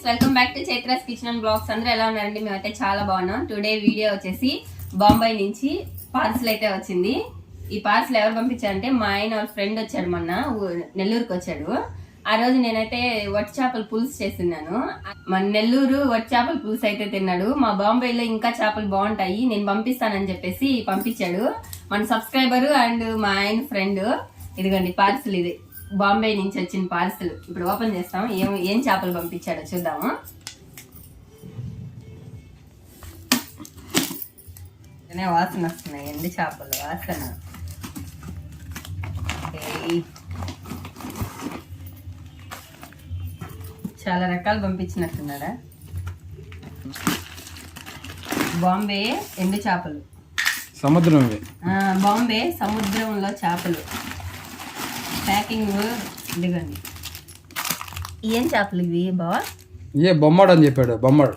Welcome back to Chaitra's kitchen and blogs. అందరూ ఎలా ఉన్నారండి? మేమైతే చాలా బాగున్నాం. టుడే వీడియో వచ్చేసి బాంబే నుంచి పార్సల్ అయితే వచ్చింది. ఈ పార్సల్ ఎవరు పంపించారంటే మా ఆయన వాళ్ళ ఫ్రెండ్ వచ్చాడు, మొన్న నెల్లూరుకి వచ్చాడు. ఆ రోజు నేనైతే వట్టి చేపల పులుసు చేస్తున్నాను. మన నెల్లూరు వట్టి చేపల పులుసు అయితే తిన్నాడు. మా బాంబేలో ఇంకా చేపలు బాగుంటాయి, నేను పంపిస్తానని చెప్పేసి పంపించాడు మన సబ్స్క్రైబర్ అండ్ మా ఆయన ఫ్రెండ్. ఇదిగోండి పార్సల్, ఇది బాంబే నుంచి వచ్చిన పార్సల్. ఇప్పుడు ఓపెన్ చేస్తాం, ఏం చేపలు పంపించాడో చూద్దాము. వాసన వస్తున్నాయి, ఎండి చేపలు వాసన. చాలా రకాలు పంపించినట్టున్నాడా. బాంబే ఎండు చేపలు, సముద్రం, బాంబే సముద్రంలో చేపలు ప్యాకింగ్. ఇదిగండి, ఏం చేపలు ఇవి బావా? బొమ్మడు అని చెప్పాడు. బొమ్మడు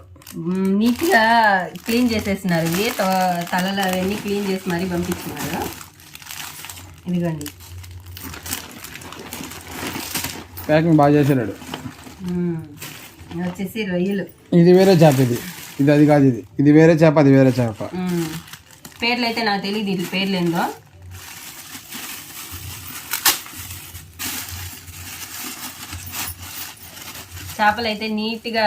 నీట్ గా క్లీన్ చేసేస్తున్నారు. ఇవి తలలు అవన్నీ క్లీన్ చేసి మరీ పంపిస్తున్నారు. ఇదిగోండి ప్యాకింగ్ బాగా చేసాడు. వచ్చేసి రొయ్యలు. ఇది వేరే చేప, ఇది అది కాదు. ఇది వేరే చేప, అది వేరే చేప. పేర్లు అయితే నాకు తెలియదు, వీటి పేర్లు ఏందో. చేపలు అయితే నీట్గా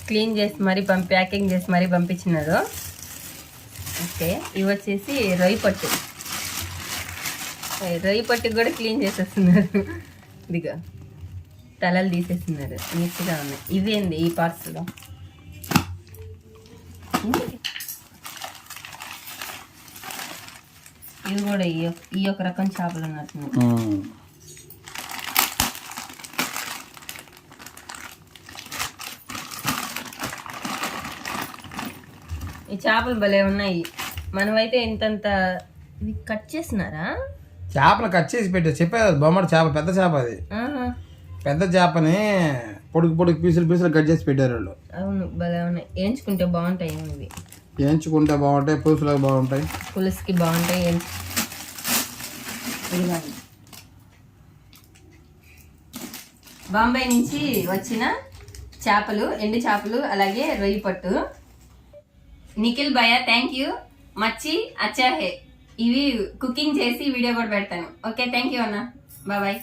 క్లీన్ చేసి మరీ ప్యాకింగ్ చేసి మరీ పంపించినారు. ఓకే, ఇవి వచ్చేసి రొయ్య పట్టు కూడా క్లీన్ చేసేస్తున్నారు. ఇదిగా తలలు తీసేస్తున్నారు, నీట్గా ఉన్నాయి. ఇవేంది ఈ పార్సల్? ఇవి కూడా ఈ ఒక రకం చేపలు ఉన్నట్టున్నాయి. ఈ చేపలు భలే ఉన్నాయి. మనమైతే ఇంతంత ఇవి కట్ చేసినారా? చేపలు కట్ చేసి పెట్టారు, చెప్పారు. బొమ్మడు చేప, పెద్ద చేప. అది పెద్ద చేపని పొడుగు పీసులు కట్ చేసి పెట్టారు వాళ్ళు. అవును, భలే ఉన్నాయి. వేయించుకుంటే బాగుంటాయి. ఇవి వేయించుకుంటే బాగుంటాయి, పులుసులకు బాగుంటాయి, పులుసుకి బాగుంటాయి. బాంబే నుంచి వచ్చిన చేపలు, ఎండు చేపలు, అలాగే రొయ్య పట్టు. నిఖిల్ భయ్య, థ్యాంక్ యూ. మచ్చి అచ్చా హే. ఇవి కుకింగ్ చేసి వీడియో కూడా పెడతాను. ఓకే, థ్యాంక్ యూ అన్న, బాయ్.